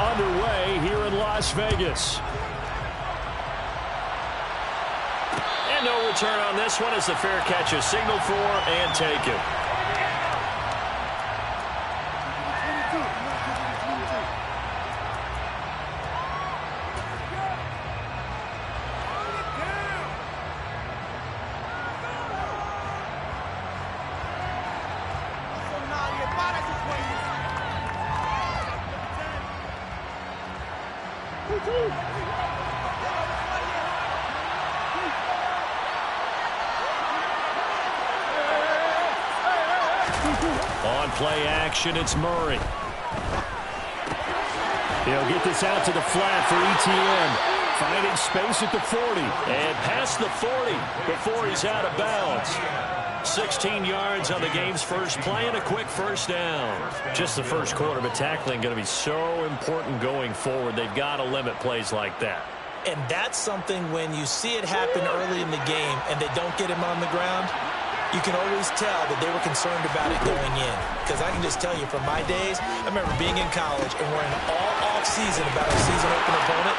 underway here in Las Vegas. And no return on this one as the fair catch is signaled for and taken. On play action, it's Murray. He'll get this out to the flat for ETN. Finding space at the 40. And past the 40 before he's out of bounds. 16 yards on the game's first play and a quick first down. Just the first quarter, but tackling going to be so important going forward. They've got to limit plays like that. And that's something when you see it happen early in the game and they don't get him on the ground, you can always tell that they were concerned about it going in. Because I can just tell you from my days, I remember being in college and worrying all off-season about our season open opponent,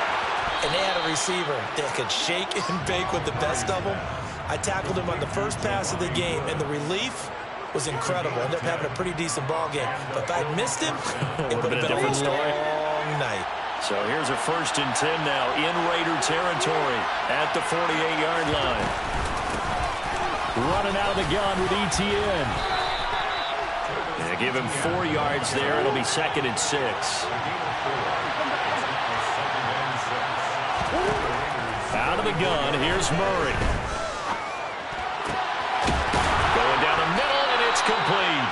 and they had a receiver that could shake and bake with the best of them. I tackled him on the first pass of the game, and the relief was incredible. Ended up having a pretty decent ball game. But if I'd missed him, it would have been a long night. So here's a 1st and 10 now in Raider territory at the 48-yard line. Running out of the gun with ETN. They give him 4 yards there. It'll be 2nd and 6. Out of the gun, here's Murray. Going down the middle, and it's complete.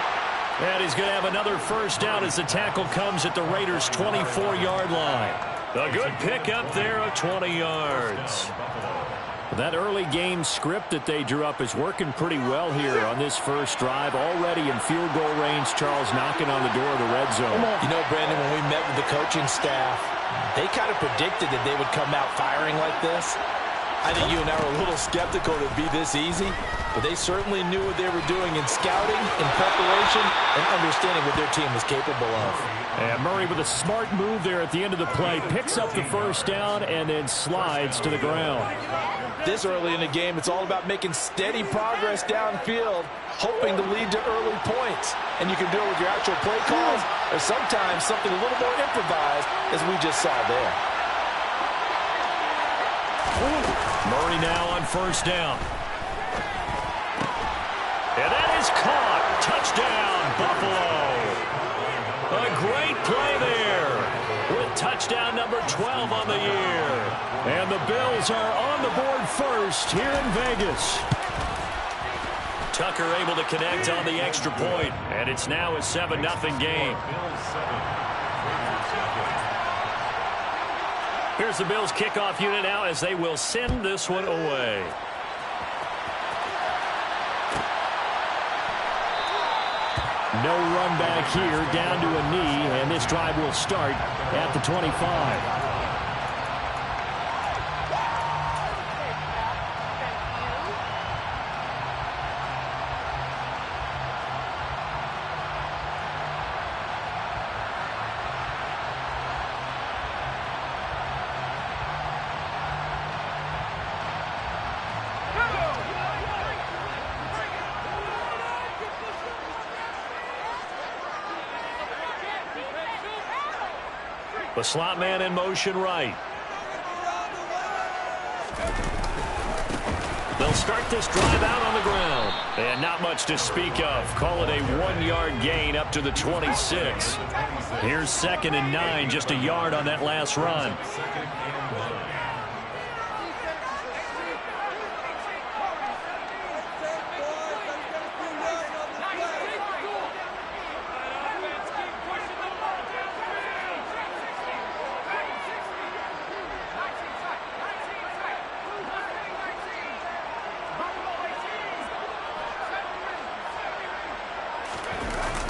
And he's going to have another first down as the tackle comes at the Raiders' 24-yard line. A good pickup there of 20 yards. That early game script that they drew up is working pretty well here on this first drive. Already in field goal range, Charles knocking on the door of the red zone. You know, Brandon, when we met with the coaching staff, they kind of predicted that they would come out firing like this. I think you and I were a little skeptical that it'd be this easy, but they certainly knew what they were doing in scouting, in preparation, and understanding what their team was capable of. And Murray with a smart move there at the end of the play, picks up the first down and then slides to the ground. This early in the game, it's all about making steady progress downfield, hoping to lead to early points. And you can do it with your actual play calls, or sometimes something a little more improvised, as we just saw there. Murray now on first down. And that is caught. Touchdown, Buffalo. A great play there with touchdown number 12 on the year. And the Bills are on the board first here in Vegas. Tucker able to connect on the extra point, and it's now a 7-0 game. Here's the Bills kickoff unit now as they will send this one away. No run back here, down to a knee, and this drive will start at the 25. The slot man in motion right. They'll start this drive out on the ground. And not much to speak of. Call it a 1-yard gain up to the 26. Here's 2nd and 9, just a yard on that last run.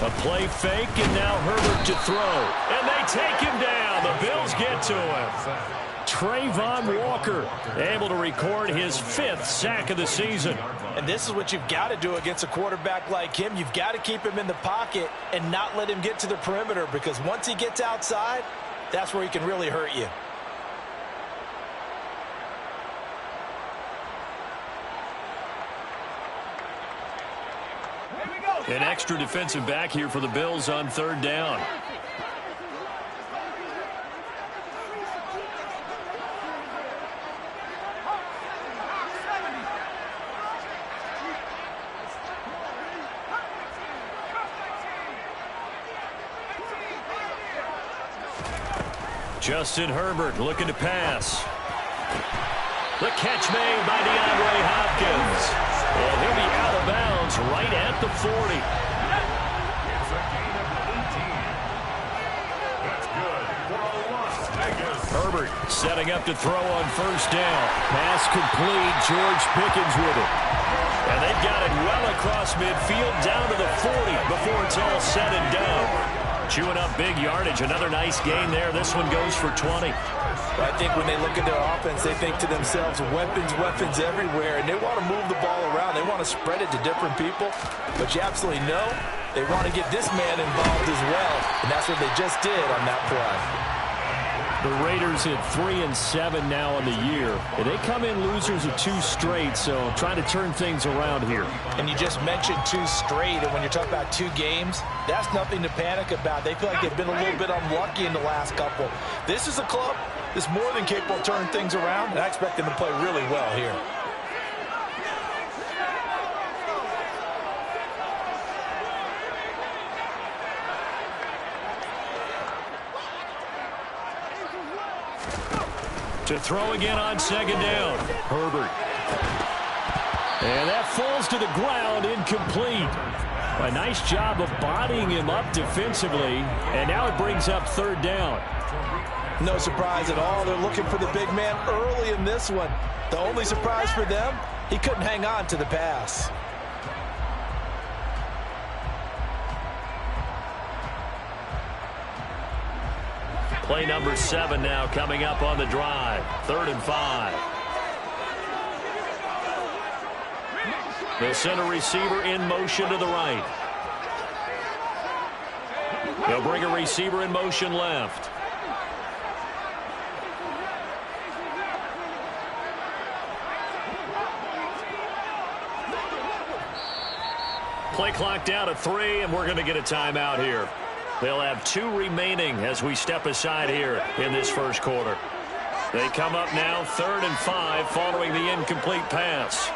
A play fake, and now Herbert to throw. And they take him down. The Bills get to him. Trayvon Walker able to record his 5th sack of the season. And this is what you've got to do against a quarterback like him. You've got to keep him in the pocket and not let him get to the perimeter, because once he gets outside, that's where he can really hurt you. An extra defensive back here for the Bills on third down. Justin Herbert looking to pass. The catch made by DeAndre Hopkins. And he'll be out of bounds right at the 40. Herbert setting up to throw on first down. Pass complete. George Pickens with it. And they've got it well across midfield down to the 40 before it's all said and done. Chewing up big yardage. Another nice gain there. This one goes for 20. I think when they look at their offense, they think to themselves, weapons everywhere, and they want to move the ball around. They want to spread it to different people. But you absolutely know they want to get this man involved as well, and that's what they just did on that play. The Raiders at 3-7 now on the year. And they come in losers of 2 straight, so trying to turn things around here. And you just mentioned 2 straight, and when you're talking about 2 games, that's nothing to panic about. They feel like they've been a little bit unlucky in the last couple. This is a club that's more than capable of turning things around, and I expect them to play really well here. To throw again on second down. Herbert. And that falls to the ground, incomplete. A nice job of bodying him up defensively. And now it brings up third down. No surprise at all. They're looking for the big man early in this one. The only surprise for them, he couldn't hang on to the pass. Play number 7 now coming up on the drive. 3rd and 5. The center receiver in motion to the right. He'll bring a receiver in motion left. Play clock down to 3, and we're going to get a timeout here. They'll have 2 remaining as we step aside here in this first quarter. They come up now 3rd and 5 following the incomplete pass.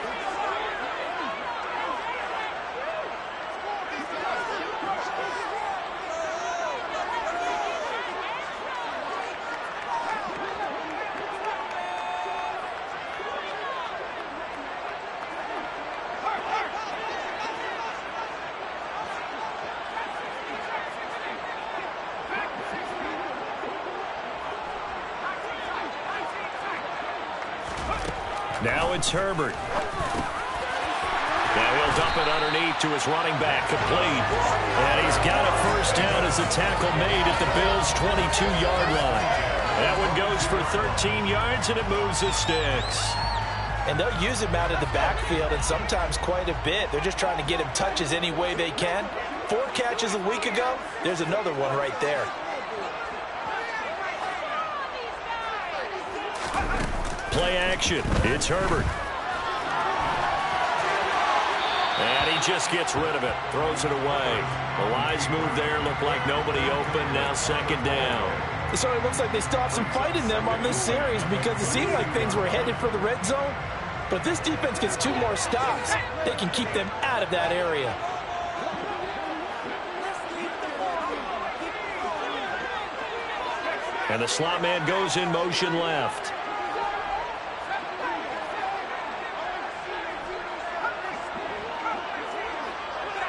Now it's Herbert. Now he'll dump it underneath to his running back, complete. And he's got a first down as the tackle made at the Bills' 22-yard line. That one goes for 13 yards, and it moves the sticks. And they'll use him out of the backfield, and sometimes quite a bit. They're just trying to get him touches any way they can. 4 catches a week ago. There's another one right there. Play action. It's Herbert. And he just gets rid of it. Throws it away. The wise move there. Looked like nobody open. Now 2nd down. So it looks like they still have some fight in them on this series because it seemed like things were headed for the red zone. But this defense gets 2 more stops. They can keep them out of that area. And the slot man goes in motion left.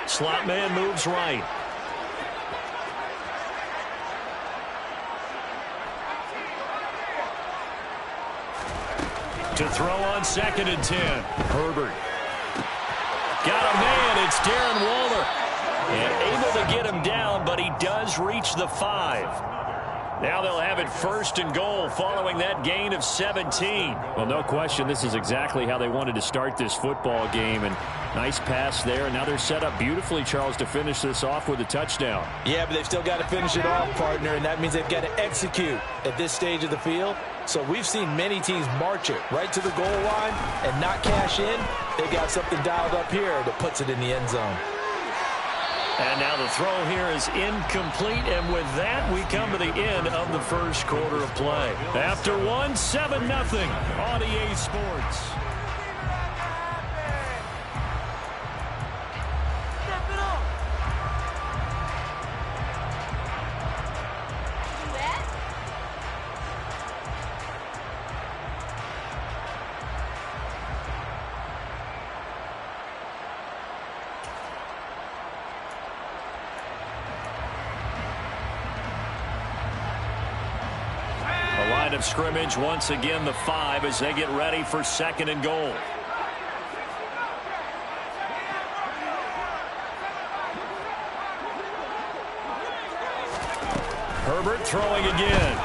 Slot man moves right. To throw on 2nd and 10. Herbert. Got a man. It's Darren Waller. And able to get him down, but he does reach the 5. Now they'll have it 1st and goal following that gain of 17. Well, no question, this is exactly how they wanted to start this football game. And nice pass there. And now they're set up beautifully, Charles, to finish this off with a touchdown. Yeah, but they've still got to finish it off, partner, and that means they've got to execute at this stage of the field. So we've seen many teams march it right to the goal line and not cash in. They got something dialed up here that puts it in the end zone. And now the throw here is incomplete, and with that, we come to the end of the first quarter of play. After one, 7-0 on EA Sports. Of scrimmage once again the 5 as they get ready for 2nd and goal. Herbert throwing again.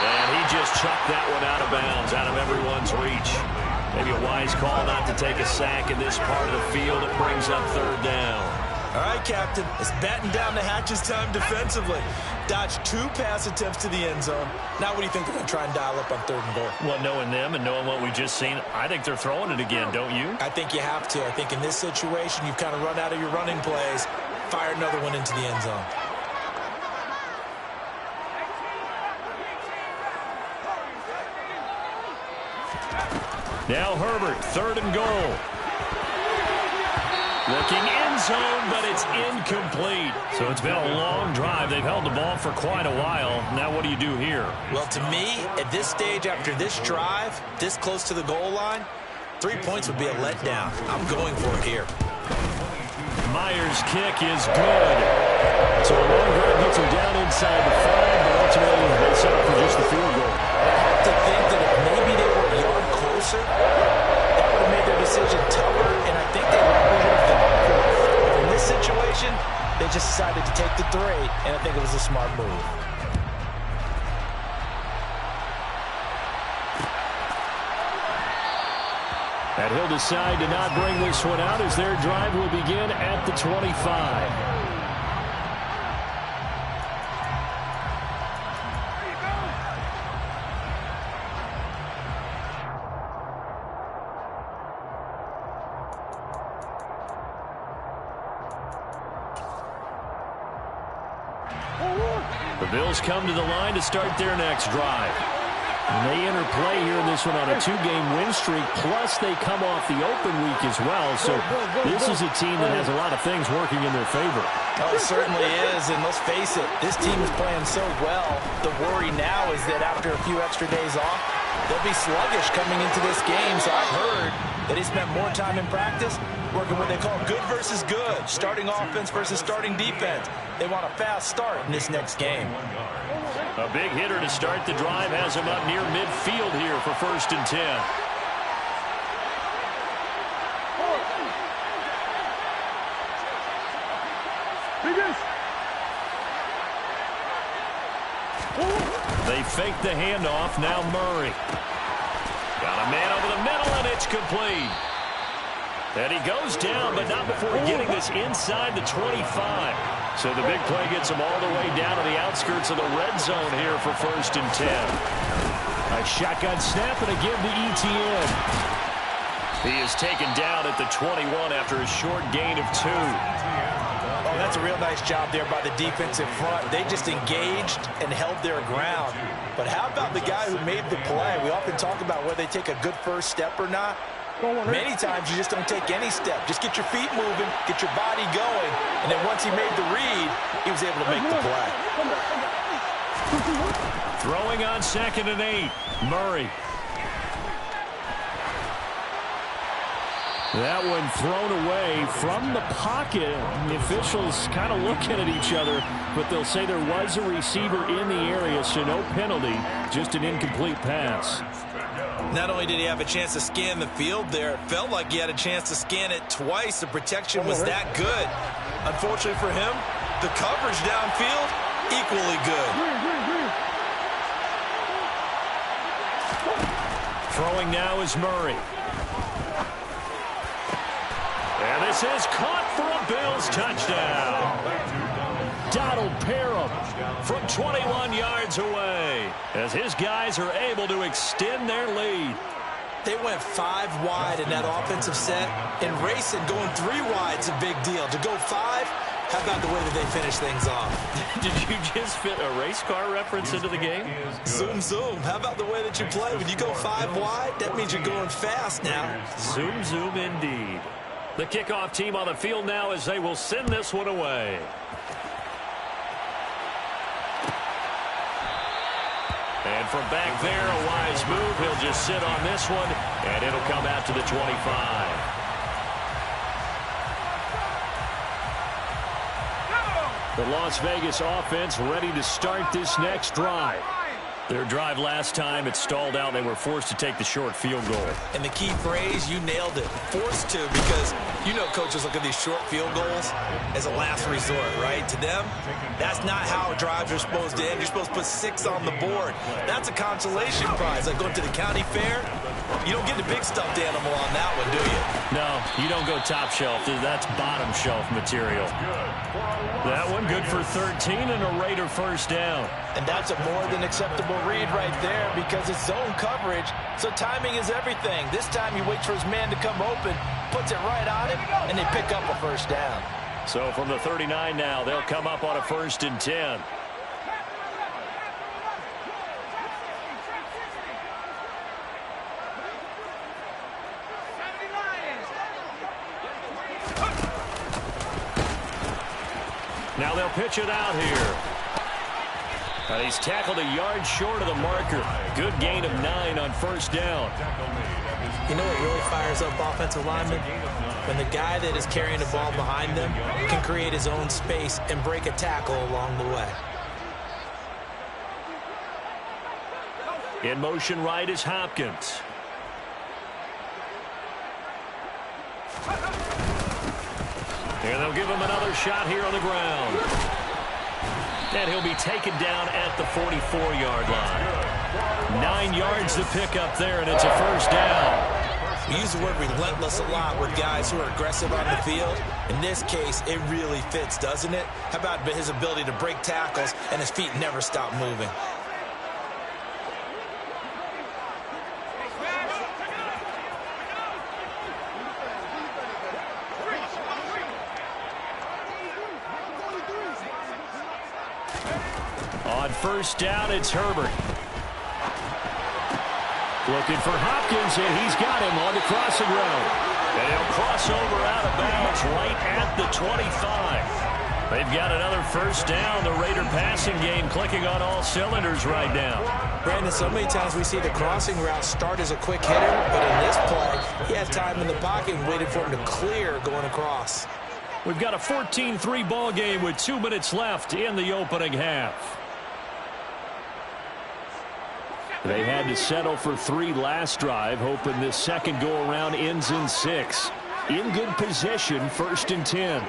And he just chucked that one out of bounds, out of everyone's reach. Maybe a wise call not to take a sack in this part of the field. It brings up 3rd down. All right, Captain, it's batten down the hatches time defensively. Dodged 2 pass attempts to the end zone. Now what do you think they're going to try and dial up on 3rd and goal? Well, knowing them and knowing what we just seen, I think they're throwing it again, don't you? I think you have to. I think in this situation, you've kind of run out of your running plays. Fire another one into the end zone. Now Herbert, 3rd and goal. Looking end zone, but it's incomplete. So it's been a long drive. They've held the ball for quite a while. Now what do you do here? Well, to me, at this stage, after this drive, this close to the goal line, 3 points would be a letdown. I'm going for it here. Myers' kick is good. So a long drive gets him down inside the 5, but ultimately they settle for just the field goal. I have to think that if maybe they were a yard closer, that would have made their decision tougher, and I think they probably would have gone for it. But in this situation, they just decided to take the 3, and I think it was a smart move. And he'll decide to not bring this one out as their drive will begin at the 25. The Bills come to the line to start their next drive. And they enter play here in this one on a 2-game win streak, plus they come off the open week as well. So this is a team that has a lot of things working in their favor. Oh, it certainly is, and let's face it, this team is playing so well. The worry now is that after a few extra days off, they'll be sluggish coming into this game. So I've heard that he spent more time in practice working what they call good versus good, starting offense versus starting defense. They want a fast start in this next game. A big hitter to start the drive has him up near midfield here for 1st and 10. They fake the handoff. Now Murray. Got a man over the middle, and it's complete. And he goes down, but not before getting this inside the 25. So the big play gets him all the way down to the outskirts of the red zone here for 1st and 10. A shotgun snap and a give to ETN. He is taken down at the 21 after a short gain of 2. Oh, that's a real nice job there by the defense in front. They just engaged and held their ground. But how about the guy who made the play? We often talk about whether they take a good first step or not. Many times you just don't take any step. Just get your feet moving, get your body going, and then once he made the read, he was able to make the play. Throwing on 2nd and 8, Murray. That one thrown away from the pocket. The officials kind of looking at each other, but they'll say there was a receiver in the area, so no penalty, just an incomplete pass. Not only did he have a chance to scan the field there, it felt like he had a chance to scan it twice. The protection was that good. Unfortunately for him, The coverage downfield, equally good. Throwing now is Murray. And this is caught for a Bills touchdown. Donald Parham from 21 yards away as his guys are able to extend their lead. They went 5 wide in that offensive set, and racing going 3 wide is a big deal. To go 5, how about the way that they finish things off? Did you just fit a race car reference into the game? Zoom, zoom. How about the way that you play? When you go 5 wide, that means you're going fast now. Zoom, zoom indeed. The kickoff team on the field now as they will send this one away. And from back there, a wise move. He'll just sit on this one, and it'll come out to the 25. The Las Vegas offense ready to start this next drive. Their drive last time, it stalled out. They were forced to take the short field goal. And the key phrase, you nailed it. Forced to, because you know coaches look at these short field goals as a last resort, right? To them, that's not how drives are supposed to end. You're supposed to put 6 on the board. That's a consolation prize. Like going to the county fair, you don't get the big stuffed animal on that one, do you? No, you don't go top shelf. That's bottom shelf material. That one good for 13 and a Raider first down. And that's a more than acceptable read right there because it's zone coverage, so timing is everything. This time you wait for his man to come open, puts it right on him, and they pick up a first down. So from the 39 now, they'll come up on a 1st and 10. Now they'll pitch it out here. And he's tackled a yard short of the marker. Good gain of 9 on first down. You know what really fires up offensive linemen? When the guy that is carrying the ball behind them can create his own space and break a tackle along the way. In motion right is Hopkins. And they'll give him another shot here on the ground. And he'll be taken down at the 44-yard line. 9 yards to pick up there, and it's a first down. We use the word relentless a lot with guys who are aggressive on the field. In this case, it really fits, doesn't it? How about his ability to break tackles and his feet never stop moving? On first down, it's Herbert. Looking for Hopkins, and he's got him on the crossing route. And he'll cross over out of bounds right at the 25. They've got another first down. The Raider passing game clicking on all cylinders right now. Brandon, so many times we see the crossing route start as a quick hitter, but in this play, he had time in the pocket and waited for him to clear going across. We've got a 14-3 ball game with 2 minutes left in the opening half. They had to settle for 3 last drive, hoping this second go-around ends in 6. In good position, 1st and 10.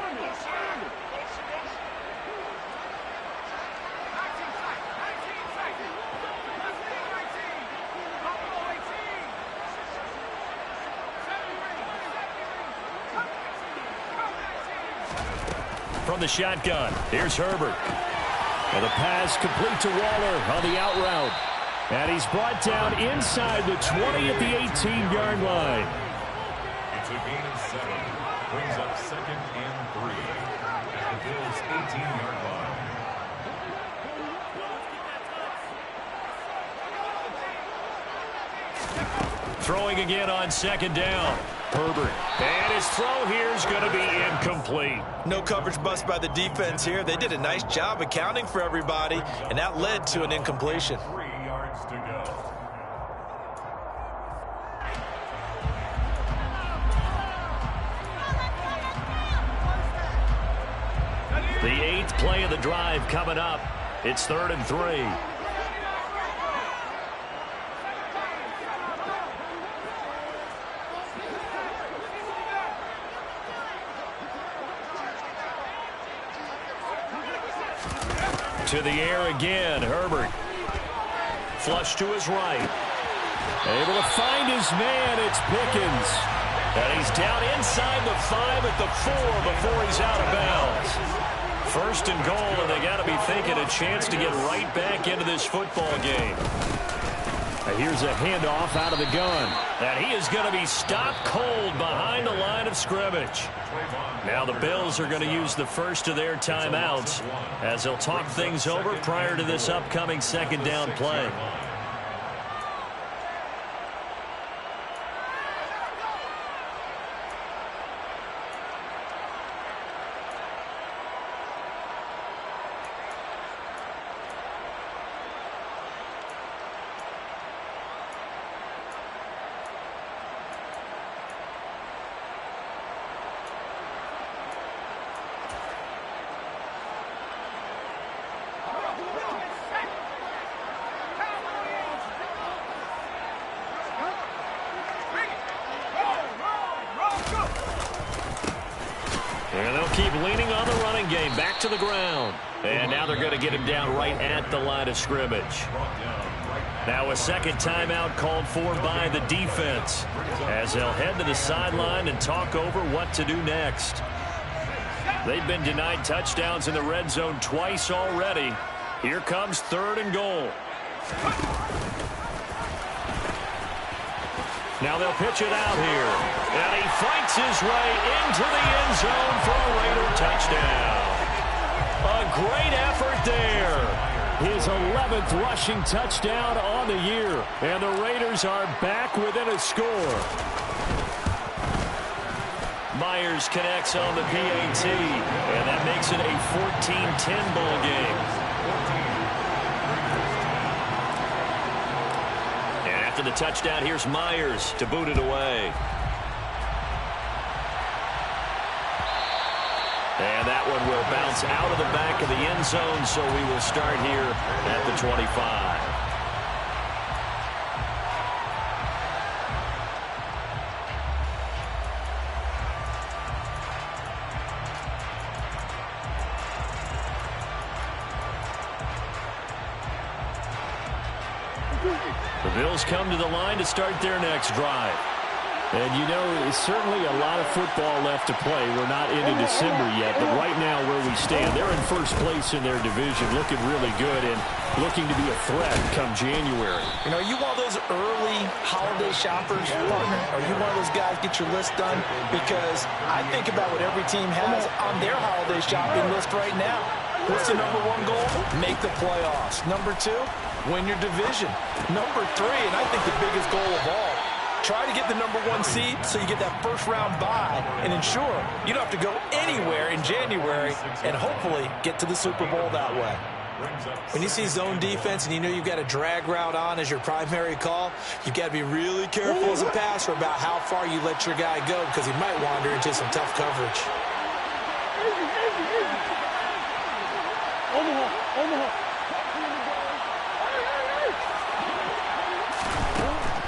From the shotgun, here's Herbert. And the pass complete to Waller on the out route. And he's brought down inside the 20 at the 18-yard line. It's a gain of 7. Brings up 2nd and 3 at the Bills' 18-yard line. Throwing again on 2nd down. Herbert. And his throw here is going to be incomplete. No coverage bust by the defense here. They did a nice job accounting for everybody, and that led to an incompletion. 3 yards to go. The 8th play of the drive coming up. It's 3rd and 3. To the air again, Herbert. Flush to his right. Able to find his man, it's Pickens. And he's down inside the 5 at the 4 before he's out of bounds. First and goal, and they got to be thinking a chance to get right back into this football game. Here's a handoff out of the gun. And he is going to be stopped cold behind the line of scrimmage. Now the Bills are going to use the first of their timeouts as they'll talk things over prior to this upcoming second down play. And they'll keep leaning on the running game. Back to the ground. And now they're going to get him down right at the line of scrimmage. Now a second timeout called for by the defense as they'll head to the sideline and talk over what to do next. They've been denied touchdowns in the red zone twice already. Here comes third and goal. Now they'll pitch it out here. And he fights his way into the end zone for a Raider touchdown. A great effort there. His 11th rushing touchdown on the year. And the Raiders are back within a score. Myers connects on the PAT. And that makes it a 14-10 ball game. After the touchdown, here's Myers to boot it away. And that one will bounce out of the back of the end zone, so we will start here at the 25. The Bills come to the line to start their next drive. And, you know, it's certainly a lot of football left to play. We're not into December yet, but right now where we stand, they're in first place in their division, looking really good and looking to be a threat come January. You know, you want those early holiday shoppers, partner? Are you one of those guys get your list done? Because I think about what every team has on their holiday shopping list right now. What's the number one goal? Make the playoffs. Number two, win your division. Number three, and I think the biggest goal of all, try to get the number one seed so you get that first round bye and ensure you don't have to go anywhere in January and hopefully get to the Super Bowl that way. When you see zone defense and you know you've got a drag route on as your primary call, you've got to be really careful as a passer about how far you let your guy go because he might wander into some tough coverage.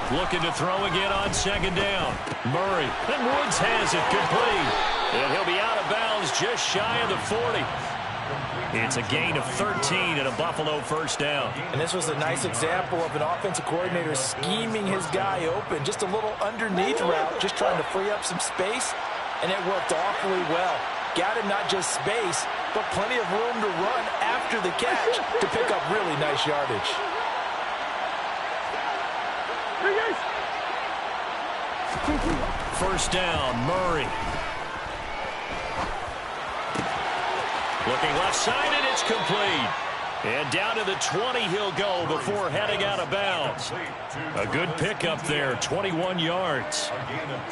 Looking to throw again on second down. Murray. And Woods has it complete. And he'll be out of bounds just shy of the 40. It's a gain of 13 and a Buffalo first down. And this was a nice example of an offensive coordinator scheming his guy open. Just a little underneath route, just trying to free up some space. And it worked awfully well. Got him not just space, but plenty of room to run after the catch to pick up really nice yardage. First down, Murray. Looking left side, and it's complete. And down to the 20 he'll go before heading out of bounds. A good pickup there, 21 yards.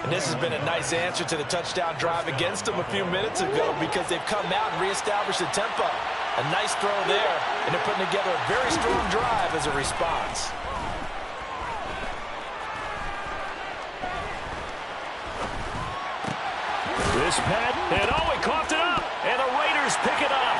And this has been a nice answer to the touchdown drive against them a few minutes ago because they've come out and reestablished the tempo. A nice throw there, and they're putting together a very strong drive as a response. This pad, and he coughed it up, and the Raiders pick it up.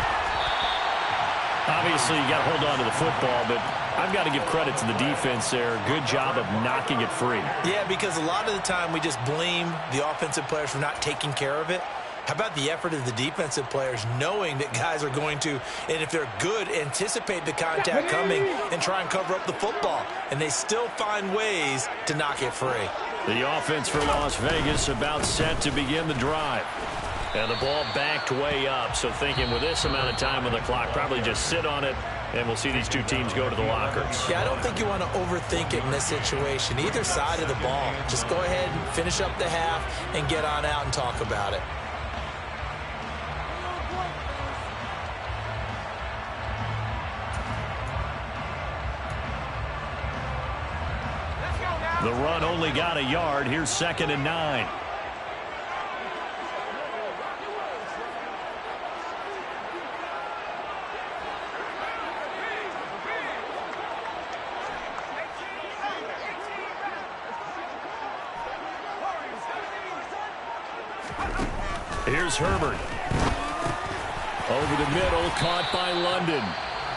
Obviously, you got to hold on to the football, but I've got to give credit to the defense there. Good job of knocking it free. Yeah, because a lot of the time we just blame the offensive players for not taking care of it. How about the effort of the defensive players knowing that guys are going to, and if they're good, anticipate the contact coming and try and cover up the football. And they still find ways to knock it free. The offense for Las Vegas about set to begin the drive. And the ball backed way up. So thinking with this amount of time on the clock, probably just sit on it, and we'll see these two teams go to the lockers. Yeah, I don't think you want to overthink it in this situation. Either side of the ball. Just go ahead and finish up the half and get on out and talk about it. The run only got a yard. Here's 2nd and 9. Here's Herbert. Over the middle, caught by London.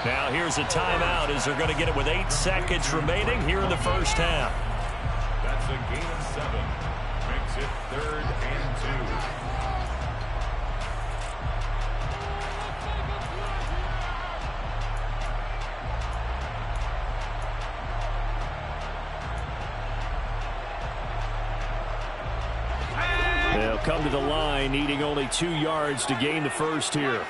Now here's a timeout as they're going to get it with 8 seconds remaining here in the first half. That's a gain of 7. Makes it 3rd and 2. They'll come to the line, needing only 2 yards to gain the first here.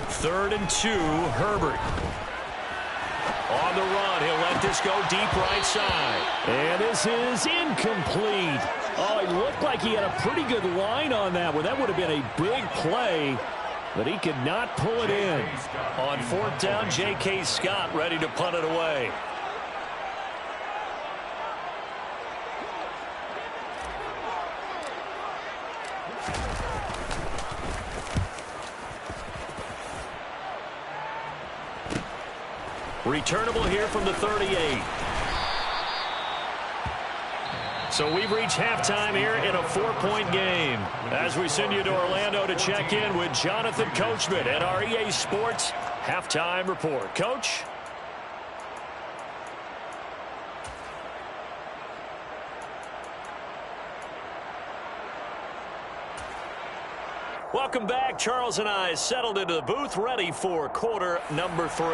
Third and 2, Herbert. On the run, he'll let this go deep right side. And this is incomplete. Oh, it looked like he had a pretty good line on that one. That would have been a big play, but he could not pull it in. On 4th down, J.K. Scott ready to punt it away. Returnable here from the 38. So we've reached halftime here in a 4-point game. As we send you to Orlando to check in with Jonathan Coachman at our EA Sports Halftime Report. Coach? Welcome back. Charles and I settled into the booth, ready for quarter number 3.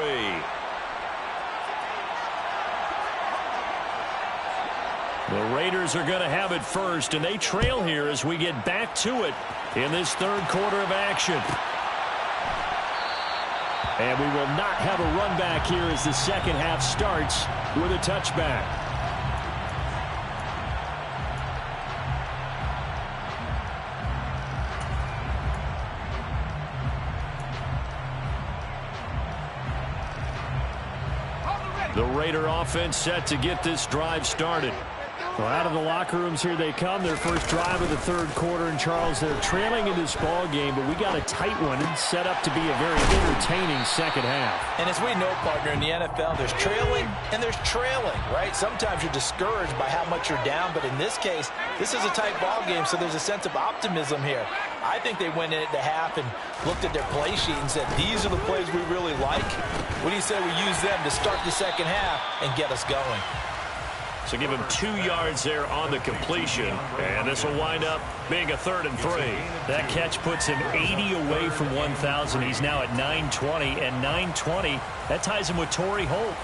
The Raiders are going to have it first, and they trail here as we get back to it in this 3rd quarter of action. And we will not have a run back here as the second half starts with a touchback. The Raider offense set to get this drive started. Well, out of the locker rooms here they come. Their first drive of the 3rd quarter. And, Charles, they're trailing in this ball game, but we got a tight one and set up to be a very entertaining second half. And as we know, partner, in the NFL, there's trailing and there's trailing, right? Sometimes you're discouraged by how much you're down, but in this case, this is a tight ball game, so there's a sense of optimism here. I think they went in at the half and looked at their play sheet and said, these are the plays we really like. What do you say we use them to start the second half and get us going? So give him 2 yards there on the completion, and this will wind up being a 3rd and 3. That catch puts him 80 away from 1,000. He's now at 920, and 920, that ties him with Torrey Holt.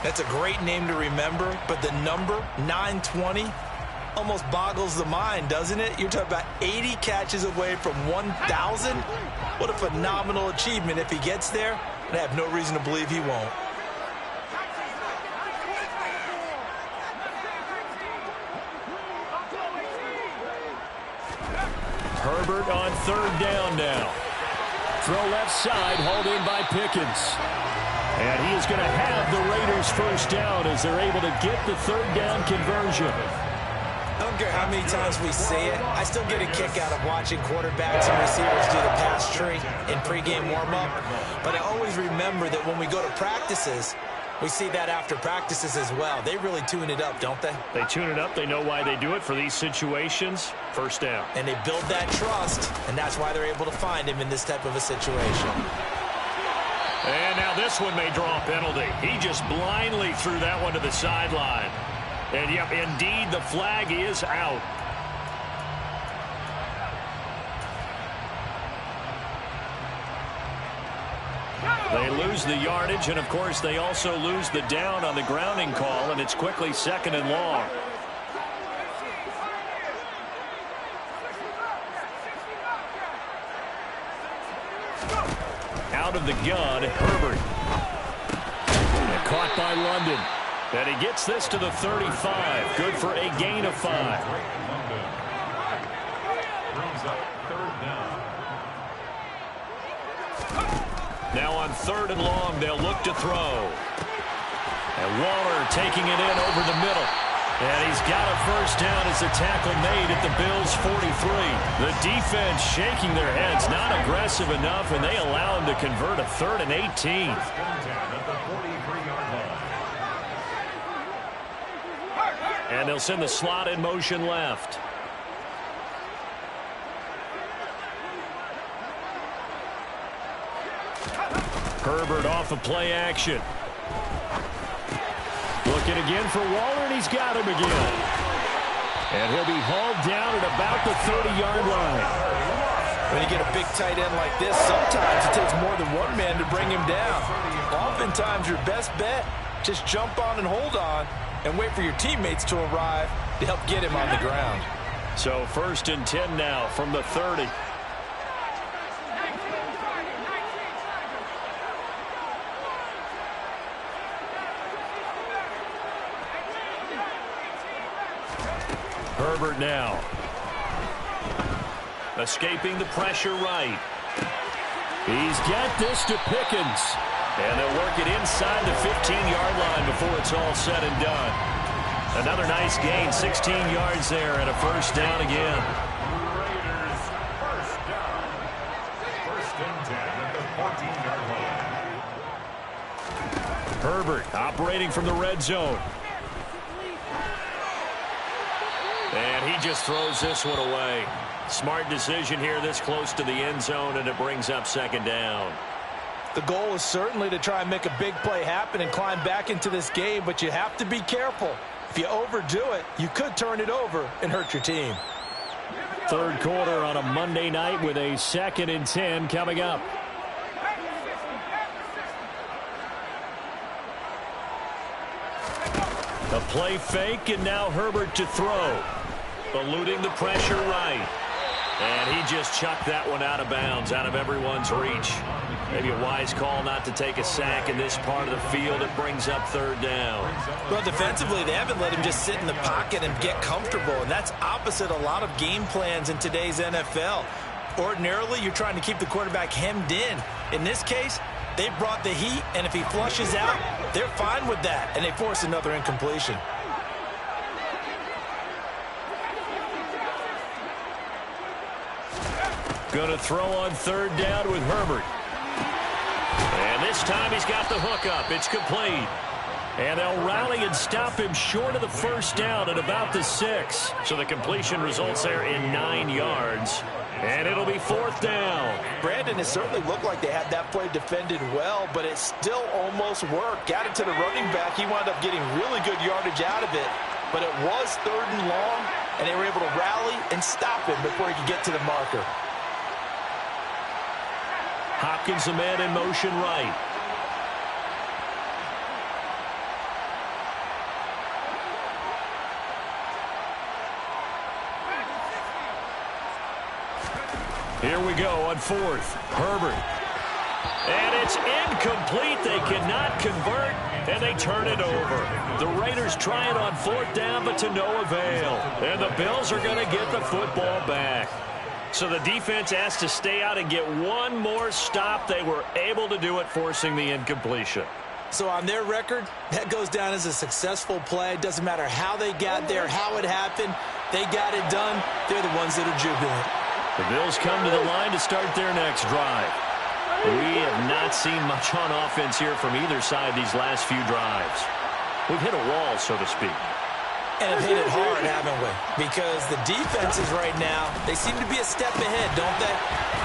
That's a great name to remember, but the number, 920, almost boggles the mind, doesn't it? You're talking about 80 catches away from 1,000? What a phenomenal achievement. If he gets there, I have no reason to believe he won't. Herbert on 3rd down now. Throw left side, hauled in by Pickens. And he is going to have the Raiders first down as they're able to get the 3rd down conversion. I don't care how many times we say it, I still get a kick out of watching quarterbacks and receivers do the pass tree in pregame warm-up. But I always remember that when we go to practices, we see that after practices as well. They really tune it up, don't they? They tune it up. They know why they do it for these situations. First down. And they build that trust, and that's why they're able to find him in this type of a situation. And now this one may draw a penalty. He just blindly threw that one to the sideline. And, yep, indeed, the flag is out. They lose the yardage, and, of course, they also lose the down on the grounding call, and it's quickly 2nd and long. Out of the gun, Herbert. And caught by London. And he gets this to the 35. Good for a gain of 5. Brings up 3rd down. Now on 3rd and long, they'll look to throw. And Waller taking it in over the middle. And he's got a 1st down as the tackle made at the Bills' 43. The defense shaking their heads, not aggressive enough, and they allow him to convert a 3rd and 18. And they'll send the slot in motion left. Herbert off of play action. Looking again for Waller, and he's got him again. And he'll be hauled down at about the 30-yard line. When you get a big tight end like this, sometimes it takes more than one man to bring him down. Oftentimes, your best bet, just jump on and hold on and wait for your teammates to arrive to help get him on the ground. So 1st and 10 now from the 30. Herbert now. Escaping the pressure right. He's got this to Pickens. And they'll work it inside the 15-yard line before it's all said and done. Another nice gain, 16 yards there, and a 1st down again. Raiders, 1st down. 1st and 10 at the 14-yard line. Herbert operating from the red zone. And he just throws this one away. Smart decision here this close to the end zone, and it brings up 2nd down. The goal is certainly to try and make a big play happen and climb back into this game, but you have to be careful. If you overdo it, you could turn it over and hurt your team. 3rd quarter on a Monday night with a 2nd and 10 coming up. A play fake, and now Herbert to throw. Eluding the pressure right. And he just chucked that one out of bounds, out of everyone's reach. Maybe a wise call not to take a sack in this part of the field. It brings up 3rd down. Well, defensively, they haven't let him just sit in the pocket and get comfortable, and that's opposite a lot of game plans in today's NFL. Ordinarily, you're trying to keep the quarterback hemmed in. In this case, they brought the heat, and if he flushes out, they're fine with that, and they force another incompletion. Going to throw on 3rd down with Herbert. And this time he's got the hook up. It's complete. And they'll rally and stop him short of the 1st down at about the 6. So the completion results there in 9 yards. And it'll be 4th down. Brandon, it certainly looked like they had that play defended well, but it still almost worked. Got it to the running back. He wound up getting really good yardage out of it. But it was 3rd and long, and they were able to rally and stop him before he could get to the marker. Hopkins, the man in motion right. Here we go on 4th. Herbert. And it's incomplete. They cannot convert, and they turn it over. The Raiders try it on 4th down, but to no avail. And the Bills are going to get the football back. So the defense has to stay out and get one more stop. They were able to do it, forcing the incompletion. So on their record, that goes down as a successful play. It doesn't matter how they got there, how it happened. They got it done. They're the ones that are jubilant. The Bills come to the line to start their next drive. We have not seen much on offense here from either side these last few drives. We've hit a wall, so to speak. And have hit it hard, haven't we? Because the defenses right now, they seem to be a step ahead, don't they?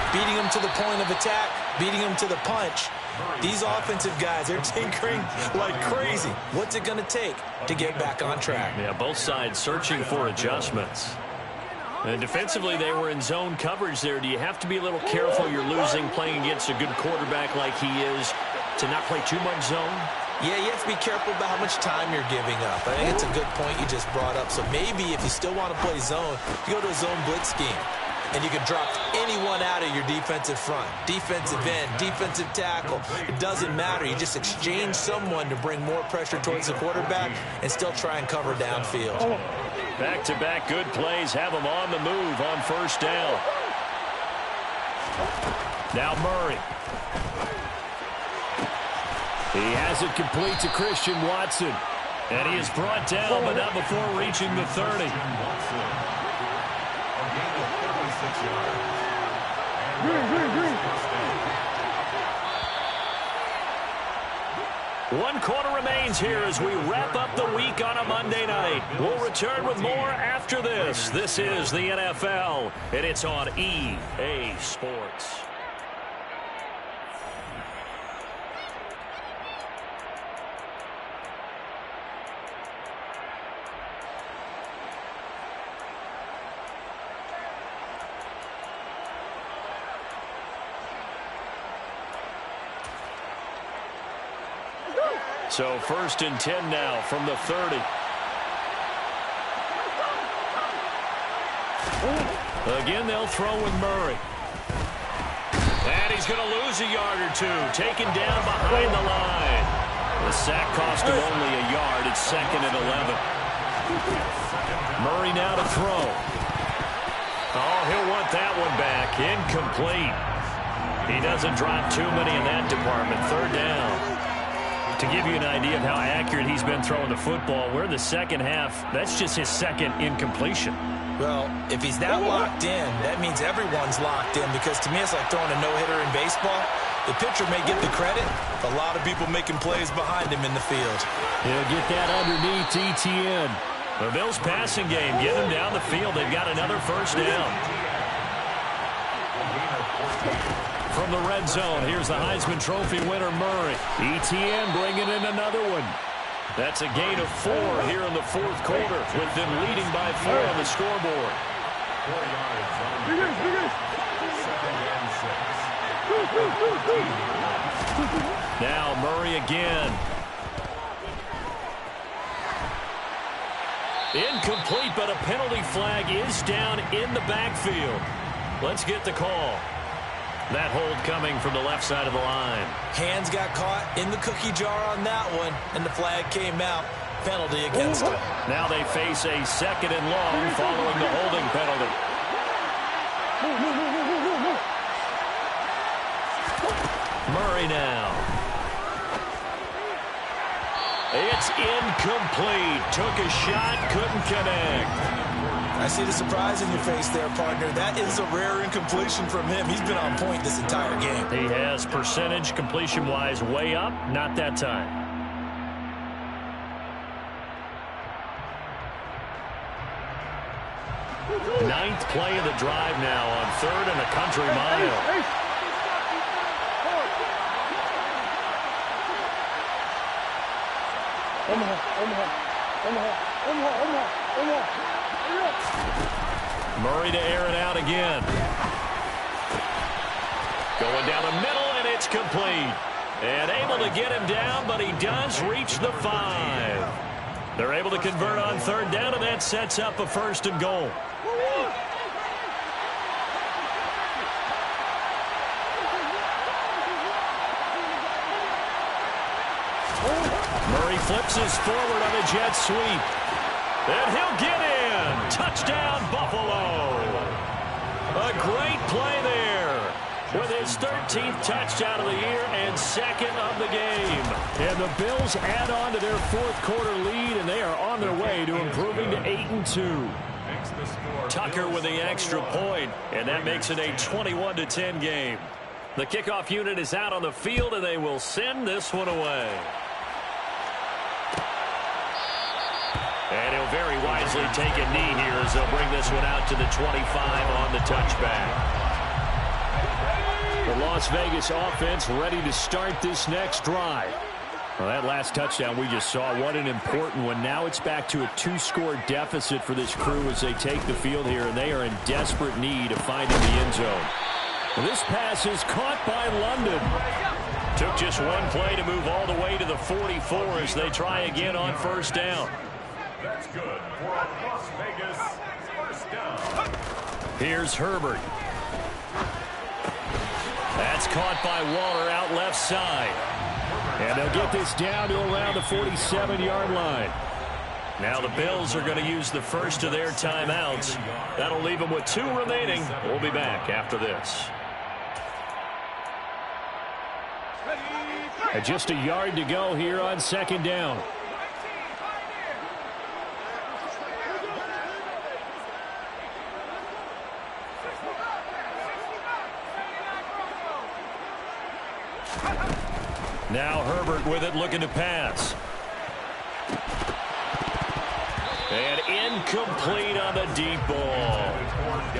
Beating them to the point of attack. beating them to the punch. These offensive guys, they're tinkering like crazy. What's it going to take to get back on track? Yeah, both sides searching for adjustments. And defensively, they were in zone coverage there. Do you have to be a little careful you're losing playing against a good quarterback like he is to not play too much zone? Yeah, you have to be careful about how much time you're giving up. I think it's a good point you just brought up. So maybe if you still want to play zone, you go to a zone blitz scheme. And you can drop anyone out of your defensive front. Defensive end, defensive tackle. It doesn't matter. You just exchange someone to bring more pressure towards the quarterback and still try and cover downfield. Back-to-back good plays have them on the move on first down. Now Murray. He has it complete to Christian Watson. And he is brought down, but not before reaching the 30. One quarter remains here as we wrap up the week on a Monday night. We'll return with more after this. This is the NFL, and it's on EA Sports. So 1st and 10 now from the 30. Again, they'll throw with Murray. And he's going to lose a yard or two. Taken down behind the line. The sack cost him only a yard. It's 2nd and 11. Murray now to throw. Oh, he'll want that one back. Incomplete. He doesn't drop too many in that department. 3rd down. To give you an idea of how accurate he's been throwing the football, we're in the second half. That's just his 2nd incompletion. Well, if he's that locked in, that means everyone's locked in, because to me it's like throwing a no-hitter in baseball. The pitcher may get the credit. A lot of people making plays behind him in the field. He'll get that underneath ETN. The Bills' passing game, get him down the field. They've got another first down. From the red zone, here's the Heisman Trophy winner, Murray. ETN bringing in another one. That's a gain of 4 here in the 4th quarter, with them leading by 4 on the scoreboard. 4 yards on 2nd and 6. Now Murray again. Incomplete, but a penalty flag is down in the backfield. Let's get the call. That hold coming from the left side of the line. Hands got caught in the cookie jar on that one, and the flag came out. Penalty against him. Now they face a 2nd and long following the holding penalty. Murray now. It's incomplete. Took a shot, couldn't connect. I see the surprise in your face there, partner. That is a rare incompletion from him. He's been on point this entire game. He has percentage completion-wise way up. Not that time. Ninth play of the drive now on 3rd and a country mile. Murray to air it out again. Going down the middle, and it's complete. And able to get him down, but he does reach the 5. They're able to convert on 3rd down, and that sets up a 1st and goal. Murray flips his forward on a jet sweep. And he'll get in. Touchdown, Buffalo. A great play there with his 13th touchdown of the year and 2nd of the game. And the Bills add on to their 4th quarter lead, and they are on their way to improving to 8-2. Tucker with the extra point, and that makes it a 21-10 game. The kickoff unit is out on the field, and they will send this one away. And he'll very wisely take a knee here as they'll bring this one out to the 25 on the touchback. The Las Vegas offense ready to start this next drive. Well, that last touchdown we just saw, what an important one. Now it's back to a 2-score deficit for this crew as they take the field here, and they are in desperate need of finding the end zone. Well, this pass is caught by London. Took just one play to move all the way to the 44 as they try again on first down. That's good for a Las Vegas first down. Here's Herbert. That's caught by Waller out left side. And they'll get this down to around the 47-yard line. Now the Bills are going to use the first of their timeouts. That'll leave them with 2 remaining. We'll be back after this. And just a yard to go here on second down. Now Herbert with it, looking to pass. And incomplete on the deep ball.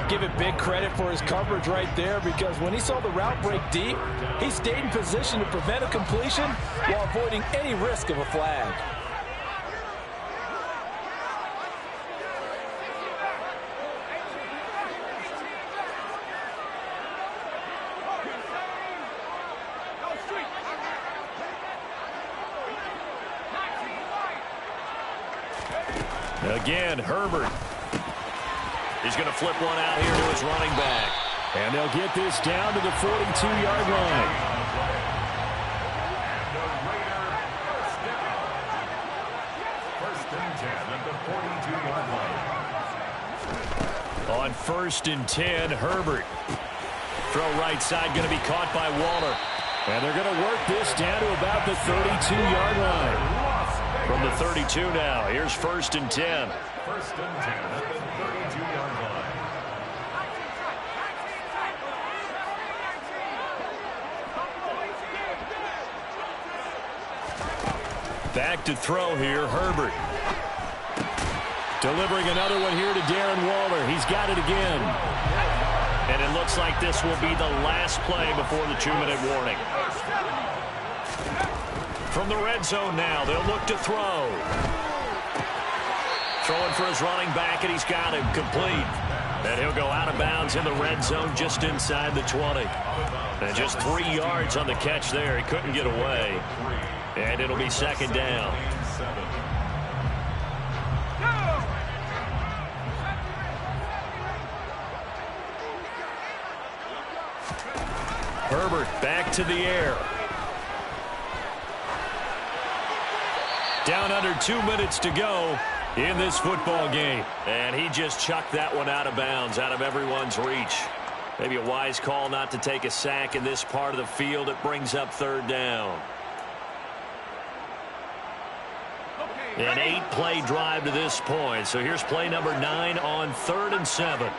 Give it big credit for his coverage right there, because when he saw the route break deep, he stayed in position to prevent a completion while avoiding any risk of a flag. Again, Herbert. He's going to flip one out here to his running back. And they'll get this down to the 42-yard line. And the Raider first down. First and 10 at the 42-yard line. On first and 10, Herbert. Throw right side, going to be caught by Waller. And they're going to work this down to about the 32-yard line. From the 32 now, here's first and 10. First and 10 at the 32-yard line. Back to throw here, Herbert. Delivering another one here to Darren Waller. He's got it again. And it looks like this will be the last play before the 2-minute warning. From the red zone now, they'll look to throw. Throwing for his running back, and he's got him complete. And he'll go out of bounds in the red zone just inside the 20. And just 3 yards on the catch there. He couldn't get away. And it'll be second down. Herbert back to the air. Down under 2 minutes to go in this football game. And he just chucked that one out of bounds, out of everyone's reach. Maybe a wise call not to take a sack in this part of the field. It brings up third down. An 8-play drive to this point. So here's play number 9 on 3rd and 7.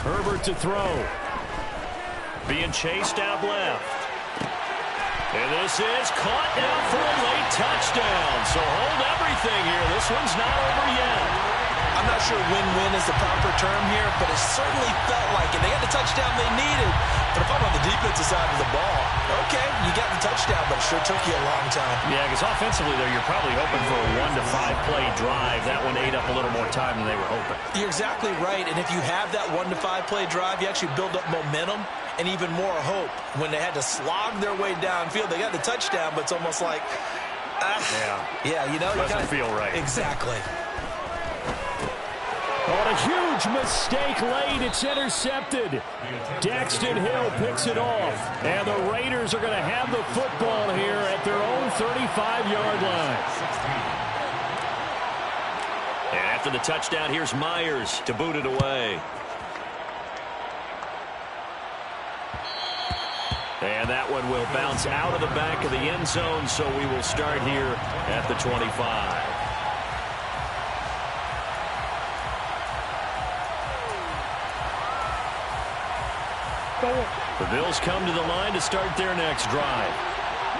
Herbert to throw. Being chased out left. And this is caught now for a late touchdown. So hold everything here. This one's not over yet. I'm not sure win-win is the proper term here, but it certainly felt like it. They got the touchdown they needed. But if I'm on the defensive side of the ball, okay, you got the touchdown, but it sure took you a long time. Yeah, because offensively there, you're probably hoping for a 1 to 5 play drive. That one ate up a little more time than they were hoping. You're exactly right. And if you have that 1 to 5 play drive, you actually build up momentum and even more hope. When they had to slog their way downfield, they got the touchdown, but it's almost like, yeah, you know, doesn't feel right. Exactly. On a huge mistake late, it's intercepted. Daxton Hill picks it off. And the Raiders are going to have the football here at their own 35-yard line. And after the touchdown, here's Myers to boot it away. And that one will bounce out of the back of the end zone, so we will start here at the 25. The Bills come to the line to start their next drive.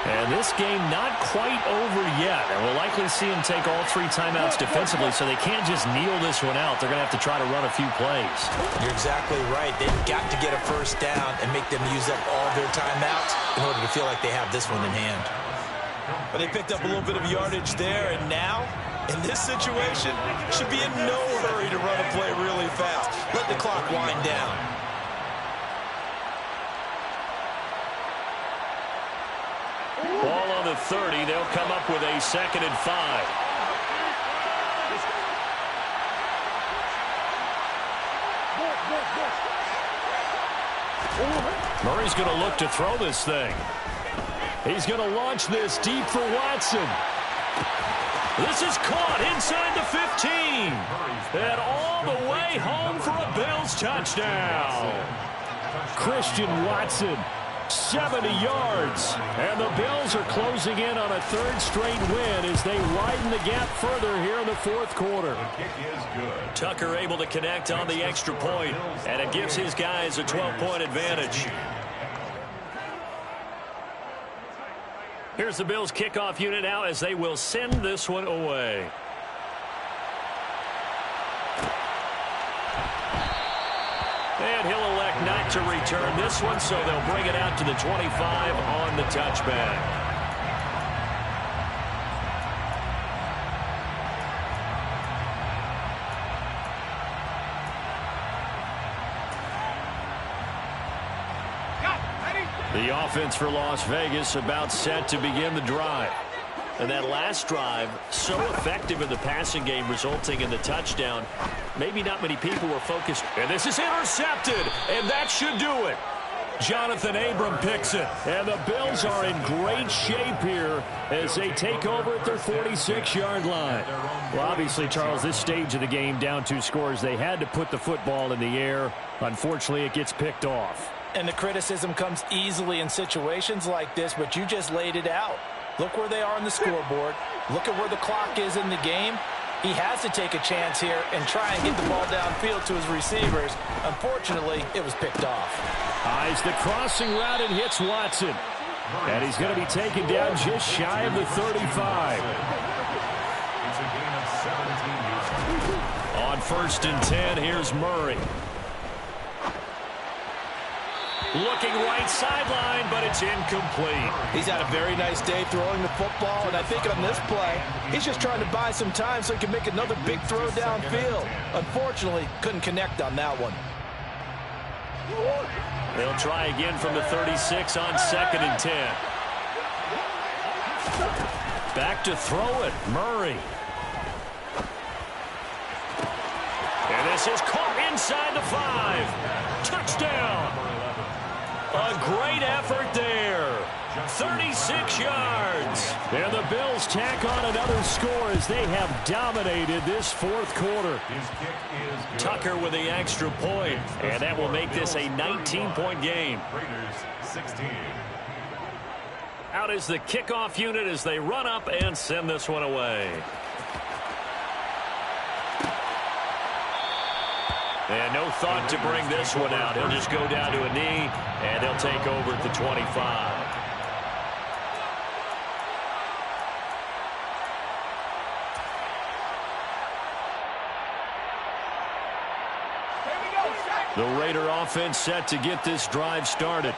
And this game not quite over yet. And we'll likely see them take all 3 timeouts defensively, so they can't just kneel this one out. They're going to have to try to run a few plays. You're exactly right. They've got to get a first down and make them use up all their timeouts in order to feel like they have this one in hand. But they picked up a little bit of yardage there, and now, in this situation, should be in no hurry to run a play really fast. Let the clock wind down. Ball on the 30. They'll come up with a 2nd and 5. Murray's going to look to throw this thing. He's going to launch this deep for Watson. This is caught inside the 15. And all the way home for a Bills touchdown. Christian Watson, 70 yards. And the Bills are closing in on a 3rd straight win as they widen the gap further here in the 4th quarter. The kick is good. Tucker able to connect on the extra point, and it gives his guys a 12-point advantage. Here's the Bills kickoff unit now as they will send this one away. And he'll elect not to return this one, so they'll bring it out to the 25 on the touchback. The offense for Las Vegas about set to begin the drive. And that last drive, so effective in the passing game, resulting in the touchdown. Maybe not many people were focused. And this is intercepted, and that should do it. Jonathan Abram picks it. And the Bills are in great shape here as they take over at their 46-yard line. Well, obviously, Charles, this stage of the game, down 2 scores, they had to put the football in the air. Unfortunately, it gets picked off. And the criticism comes easily in situations like this, but you just laid it out. Look where they are on the scoreboard. Look at where the clock is in the game. He has to take a chance here and try and get the ball downfield to his receivers. Unfortunately, it was picked off. Eyes the crossing route and hits Watson. And he's going to be taken down just shy of the 35. It's a gain of 17 yards. On 1st and 10, here's Murray. Looking right sideline, but it's incomplete. He's had a very nice day throwing the football, and I think on this play, he's just trying to buy some time so he can make another big throw downfield. Unfortunately, couldn't connect on that one. They'll try again from the 36 on 2nd and 10. Back to throw it, Murray. And this is caught inside the 5. Touchdown. A great effort there. 36 yards. And the Bills tack on another score as they have dominated this 4th quarter. His kick is good. Tucker with the extra point, and that will make this a 19-point game. Raiders 16. Out is the kickoff unit as they run up and send this one away. And no thought to bring this one out. He'll just go down to a knee, and he'll take over at the 25. The Raider offense set to get this drive started.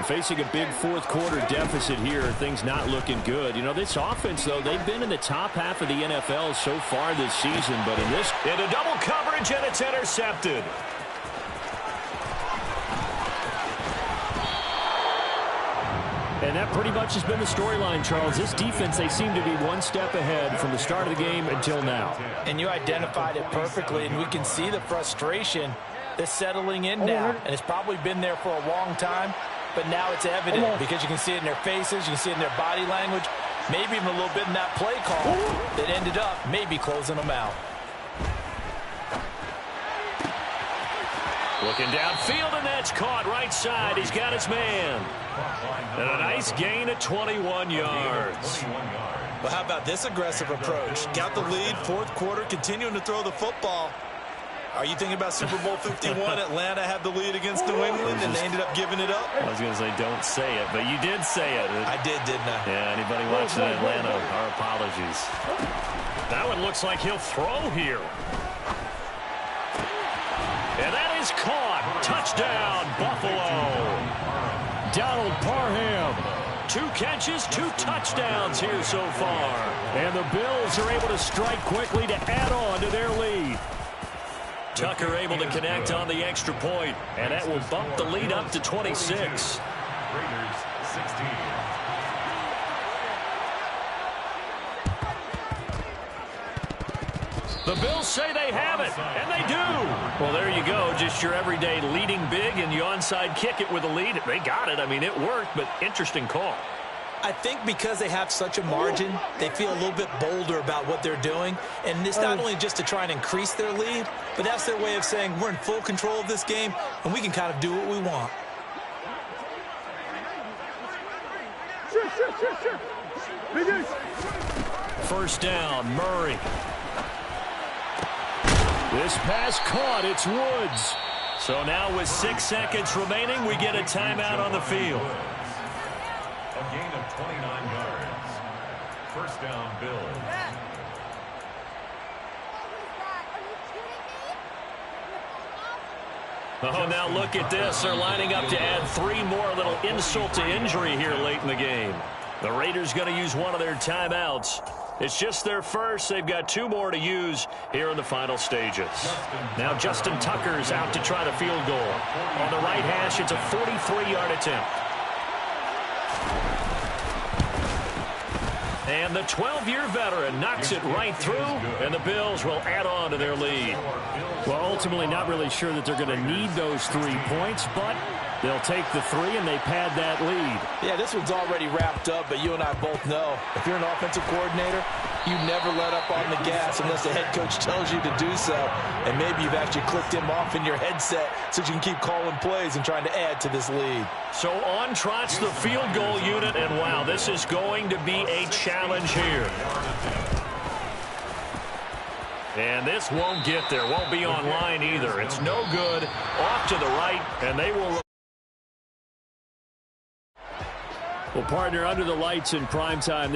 Facing a big 4th quarter deficit here, things not looking good. You know, this offense, though, they've been in the top half of the NFL so far this season, but in this, into double coverage, and it's intercepted. And that pretty much has been the storyline, Charles. This defense, they seem to be one step ahead from the start of the game until now. And you identified it perfectly, and we can see the frustration that's settling in now. And it's probably been there for a long time. But now it's evident because you can see it in their faces, you can see it in their body language, maybe even a little bit in that play call that ended up maybe closing them out. Looking downfield, and that's caught right side. He's got his man. And a nice gain of 21 yards. Well, how about this aggressive approach? Got the lead, 4th quarter, continuing to throw the football. Are you thinking about Super Bowl 51? Atlanta had the lead against New England, and they ended up giving it up? I was going to say don't say it, but you did say it. I did, didn't I? Yeah, anybody watching Atlanta, our apologies. That one looks like he'll throw here. And that is caught. Touchdown, Buffalo. Donald Parham. 2 catches, 2 touchdowns here so far. And the Bills are able to strike quickly to add on to their lead. Tucker able to connect on the extra point, and that will bump the lead up to 26. Raiders 16. The Bills say they have it, and they do. Well, there you go. Just your everyday leading big, and you onside kick it with a lead. They got it. I mean, it worked, but interesting call. I think because they have such a margin, they feel a little bit bolder about what they're doing. And it's not only just to try and increase their lead, but that's their way of saying we're in full control of this game, and we can kind of do what we want. First down, Murray. This pass caught. It's Woods. So now with 6 seconds remaining, we get a timeout on the field. A gain of 29 yards. First down, Bills. Oh, now look at this. They're lining up to add 3 more, a little insult to injury here late in the game. The Raiders going to use one of their timeouts. It's just their first. They've got 2 more to use here in the final stages. Now Justin Tucker's out to try the field goal. On the right hash, it's a 43-yard attempt. And the 12-year veteran knocks it right through, and the Bills will add on to their lead. Well, ultimately not really sure that they're going to need those 3 points, but they'll take the 3 and they pad that lead. Yeah, this one's already wrapped up, but you and I both know if you're an offensive coordinator, you never let up on the gas unless the head coach tells you to do so. And maybe you've actually clicked him off in your headset so you can keep calling plays and trying to add to this lead. So on trots the field goal unit, and wow, this is going to be a challenge here. And this won't get there, won't be online either. It's no good. Off to the right, and they will. Well, partner, under the lights in prime time.